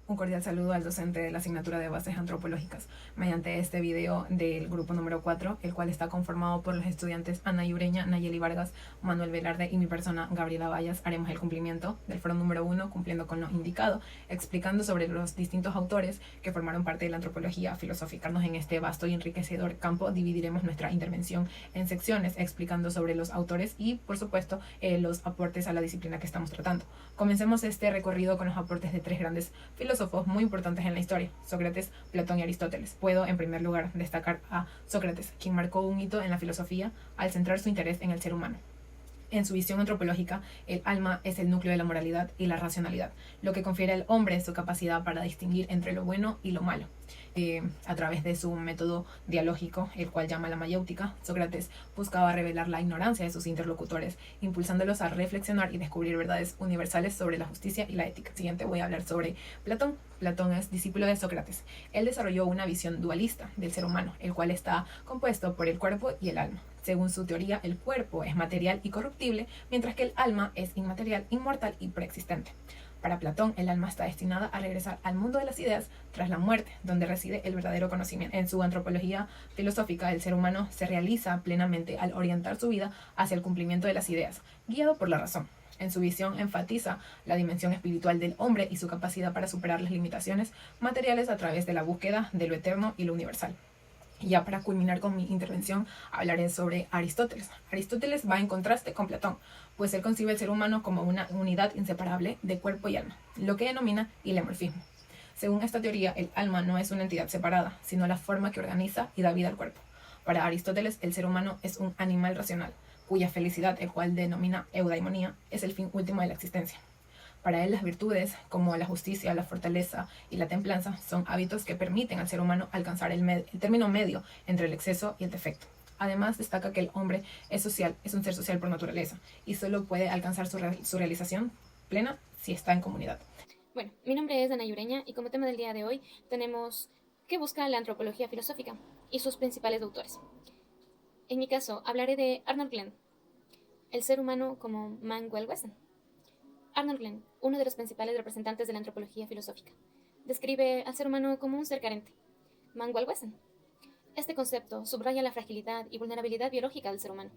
Un cordial saludo al docente de la asignatura de bases antropológicas. Mediante este video del grupo número 4, el cual está conformado por los estudiantes Ana Ureña, Nayeli Vargas, Manuel Velarde y mi persona Gabriela Vallas, haremos el cumplimiento del foro número 1, cumpliendo con lo indicado, explicando sobre los distintos autores que formaron parte de la antropología filosófica. En este vasto y enriquecedor campo dividiremos nuestra intervención en secciones, explicando sobre los autores y, por supuesto, los aportes a la disciplina que estamos tratando. Comencemos este recorrido con los aportes de tres grandes filósofos muy importantes en la historia: Sócrates, Platón y Aristóteles. Puedo, en primer lugar, destacar a Sócrates, quien marcó un hito en la filosofía al centrar su interés en el ser humano. En su visión antropológica, el alma es el núcleo de la moralidad y la racionalidad, lo que confiere al hombre su capacidad para distinguir entre lo bueno y lo malo. A través de su método dialógico, el cual llama la mayéutica, Sócrates buscaba revelar la ignorancia de sus interlocutores, impulsándolos a reflexionar y descubrir verdades universales sobre la justicia y la ética. Siguiente voy a hablar sobre Platón. Platón es discípulo de Sócrates. Él desarrolló una visión dualista del ser humano, el cual está compuesto por el cuerpo y el alma. Según su teoría, el cuerpo es material y corruptible, mientras que el alma es inmaterial, inmortal y preexistente. Para Platón, el alma está destinada a regresar al mundo de las ideas tras la muerte, donde reside el verdadero conocimiento. En su antropología filosófica, el ser humano se realiza plenamente al orientar su vida hacia el cumplimiento de las ideas, guiado por la razón. En su visión enfatiza la dimensión espiritual del hombre y su capacidad para superar las limitaciones materiales a través de la búsqueda de lo eterno y lo universal. Y ya para culminar con mi intervención, hablaré sobre Aristóteles. Aristóteles va en contraste con Platón, pues él concibe el ser humano como una unidad inseparable de cuerpo y alma, lo que denomina hilemorfismo. Según esta teoría, el alma no es una entidad separada, sino la forma que organiza y da vida al cuerpo. Para Aristóteles, el ser humano es un animal racional, cuya felicidad, el cual denomina eudaimonía, es el fin último de la existencia. Para él, las virtudes, como la justicia, la fortaleza y la templanza, son hábitos que permiten al ser humano alcanzar el término medio entre el exceso y el defecto. Además, destaca que el hombre es social, es un ser social por naturaleza, y solo puede alcanzar su realización plena si está en comunidad. Bueno, mi nombre es Ana Ureña y como tema del día de hoy tenemos ¿qué busca la antropología filosófica y sus principales autores? En mi caso, hablaré de Arnold Glenn, el ser humano como Manuel Wesen. Arnold Glenn, uno de los principales representantes de la antropología filosófica, describe al ser humano como un ser carente. Manuel Wesen. Este concepto subraya la fragilidad y vulnerabilidad biológica del ser humano,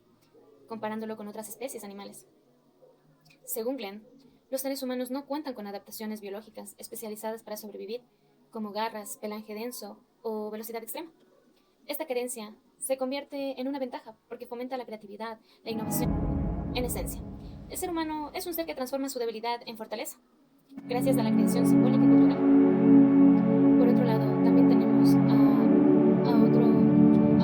comparándolo con otras especies animales. Según Glenn, los seres humanos no cuentan con adaptaciones biológicas especializadas para sobrevivir, como garras, pelaje denso o velocidad extrema. Esta carencia se convierte en una ventaja porque fomenta la creatividad, la innovación. En esencia, el ser humano es un ser que transforma su debilidad en fortaleza, gracias a la creación simbólica y cultural. Por otro lado, también tenemos a otro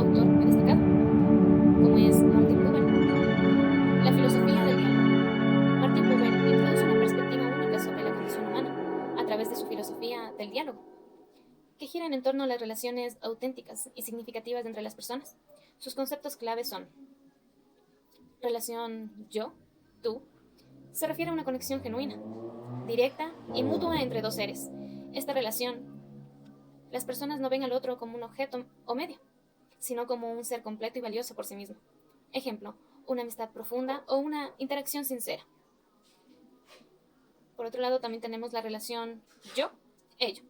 autor muy destacado, como es Martin Buber. La filosofía del diálogo. Martin Buber introduce una perspectiva única sobre la condición humana a través de su filosofía del diálogo, que giran en torno a las relaciones auténticas y significativas entre las personas. Sus conceptos claves son: relación yo, tú, se refiere a una conexión genuina, directa y mutua entre dos seres. Esta relación, las personas no ven al otro como un objeto o medio, sino como un ser completo y valioso por sí mismo. Ejemplo, una amistad profunda o una interacción sincera. Por otro lado, también tenemos la relación yo-ello.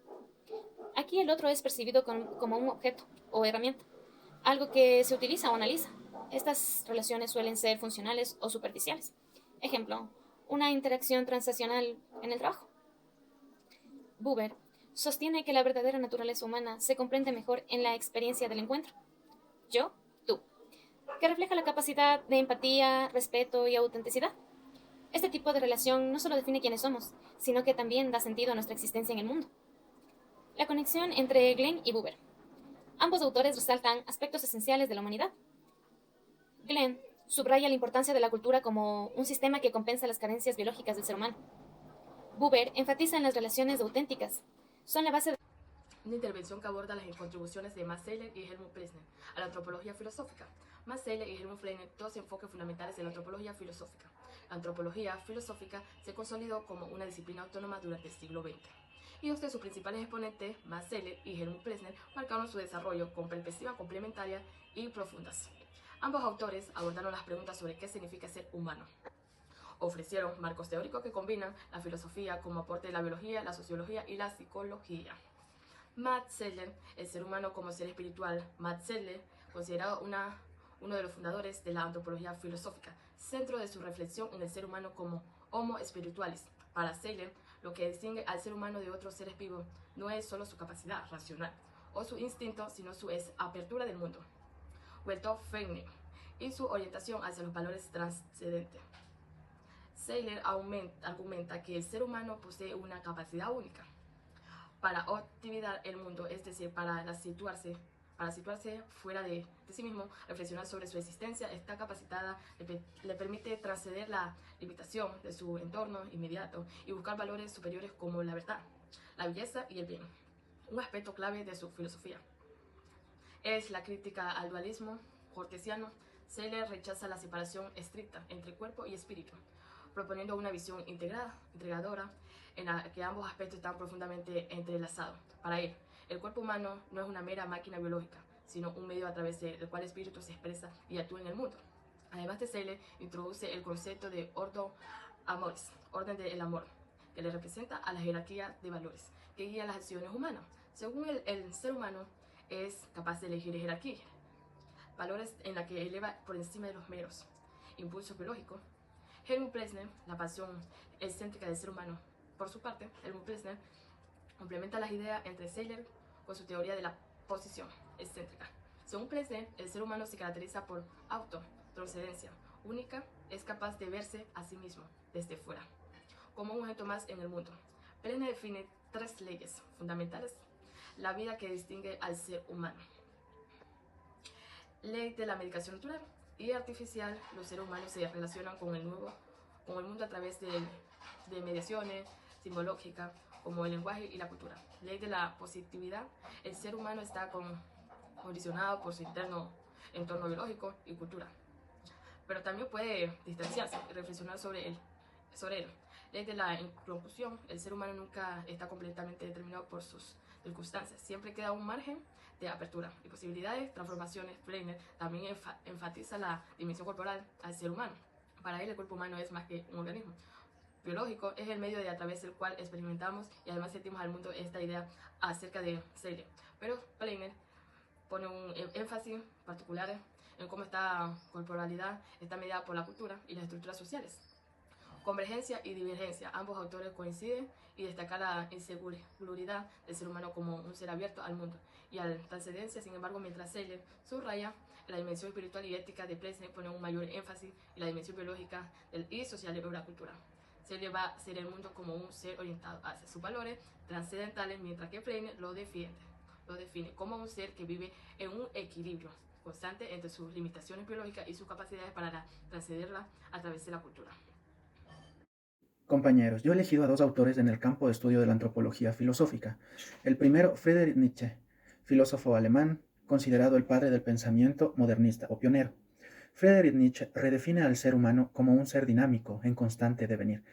Aquí el otro es percibido como un objeto o herramienta, algo que se utiliza o analiza. Estas relaciones suelen ser funcionales o superficiales. Ejemplo, una interacción transaccional en el trabajo. Buber sostiene que la verdadera naturaleza humana se comprende mejor en la experiencia del encuentro. Yo, tú, que refleja la capacidad de empatía, respeto y autenticidad. Este tipo de relación no solo define quiénes somos, sino que también da sentido a nuestra existencia en el mundo. La conexión entre Glenn y Buber. Ambos autores resaltan aspectos esenciales de la humanidad. Glenn subraya la importancia de la cultura como un sistema que compensa las carencias biológicas del ser humano. Buber enfatiza en las relaciones auténticas. Son la base de una intervención que aborda las contribuciones de Max Scheler y Helmut Plessner a la antropología filosófica. Max Scheler y Helmut Plessner, dos enfoques fundamentales de la antropología filosófica. La antropología filosófica se consolidó como una disciplina autónoma durante el siglo XX. Y dos de sus principales exponentes, Max Scheler y Helmut Plessner, marcaron su desarrollo con perspectivas complementarias y profundas. Ambos autores abordaron las preguntas sobre qué significa ser humano. Ofrecieron marcos teóricos que combinan la filosofía como aporte de la biología, la sociología y la psicología. Matt Zeller, el ser humano como ser espiritual. Matt Zeller, considerado uno de los fundadores de la antropología filosófica, centro de su reflexión en el ser humano como Homo spiritualis. Para Zeller, lo que distingue al ser humano de otros seres vivos no es solo su capacidad racional o su instinto, sino su apertura del mundo, Weltanschauung, y su orientación hacia los valores trascendentes. Zeller argumenta que el ser humano posee una capacidad única para optimizar el mundo, es decir, para situarse fuera de sí mismo, reflexionar sobre su existencia. Esta capacidad le permite trascender la limitación de su entorno inmediato y buscar valores superiores como la verdad, la belleza y el bien. Un aspecto clave de su filosofía es la crítica al dualismo cartesiano. Zeller rechaza la separación estricta entre cuerpo y espíritu, proponiendo una visión integradora en la que ambos aspectos están profundamente entrelazados. Para él, el cuerpo humano no es una mera máquina biológica, sino un medio a través del cual el espíritu se expresa y actúa en el mundo. Además de Zeller, introduce el concepto de ordo amoris, orden del amor, que le representa a la jerarquía de valores que guía las acciones humanas. Según el ser humano es capaz de elegir jerarquía, valores en la que eleva por encima de los meros impulsos biológicos. Helmut Plessner, la pasión excéntrica del ser humano. Por su parte, Helmut Plessner complementa las ideas entre Zeller con su teoría de la posición excéntrica. Según Plessner, el ser humano se caracteriza por autotrascendencia única, es capaz de verse a sí mismo desde fuera, como un objeto más en el mundo. Plessner define 3 leyes fundamentales: la vida que distingue al ser humano, ley de la medicación natural y artificial. Los seres humanos se relacionan con el mundo a través de mediaciones simbológicas como el lenguaje y la cultura. Ley de la positividad: el ser humano está condicionado por su entorno biológico y cultura, pero también puede distanciarse y reflexionar sobre él. Ley de la inclusión: el ser humano nunca está completamente determinado por sus circunstancias, siempre queda un margen de apertura y posibilidades, transformaciones. Plessner también enfatiza la dimensión corporal al ser humano. Para él, el cuerpo humano es más que un organismo biológico, es el medio a través del cual experimentamos y además sentimos al mundo. Esta idea acerca de Zeller, pero Plessner pone un énfasis particular en cómo esta corporalidad está mediada por la cultura y las estructuras sociales. Convergencia y divergencia: ambos autores coinciden y destacan la insegularidad del ser humano como un ser abierto al mundo y a la trascendencia. Sin embargo, mientras Zeller subraya la dimensión espiritual y ética de Plessner, pone un mayor énfasis en la dimensión biológica y social de la cultura. Zeller va a ser el mundo como un ser orientado hacia sus valores trascendentales, mientras que Plessner lo define como un ser que vive en un equilibrio constante entre sus limitaciones biológicas y sus capacidades para trascenderla a través de la cultura. Compañeros, yo he elegido a 2 autores en el campo de estudio de la antropología filosófica. El primero, Friedrich Nietzsche, filósofo alemán, considerado el padre del pensamiento modernista o pionero. Friedrich Nietzsche redefine al ser humano como un ser dinámico, en constante devenir.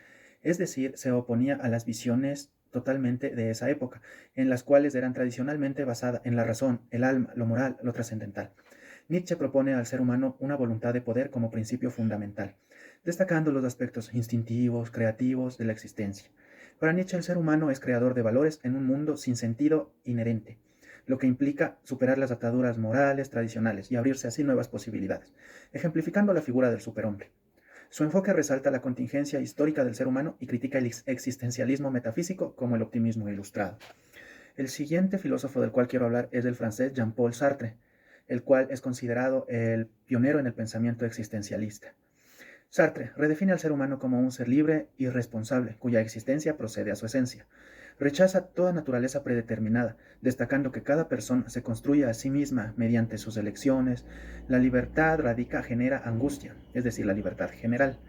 Es decir, se oponía a las visiones totalmente de esa época, en las cuales eran tradicionalmente basadas en la razón, el alma, lo moral, lo trascendental. Nietzsche propone al ser humano una voluntad de poder como principio fundamental, destacando los aspectos instintivos, creativos de la existencia. Para Nietzsche, el ser humano es creador de valores en un mundo sin sentido inherente, lo que implica superar las ataduras morales tradicionales y abrirse así nuevas posibilidades, ejemplificando la figura del superhombre. Su enfoque resalta la contingencia histórica del ser humano y critica el existencialismo metafísico como el optimismo ilustrado. El siguiente filósofo del cual quiero hablar es el francés Jean-Paul Sartre, el cual es considerado el pionero en el pensamiento existencialista. Sartre redefine al ser humano como un ser libre y responsable, cuya existencia procede a su esencia. Rechaza toda naturaleza predeterminada, destacando que cada persona se construye a sí misma mediante sus elecciones. La libertad genera angustia, es decir, la libertad general,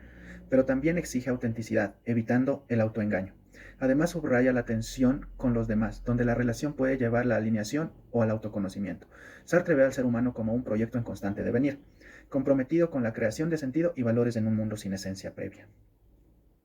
pero también exige autenticidad, evitando el autoengaño. Además, subraya la tensión con los demás, donde la relación puede llevar a la alineación o al autoconocimiento. Sartre ve al ser humano como un proyecto en constante devenir, comprometido con la creación de sentido y valores en un mundo sin esencia previa.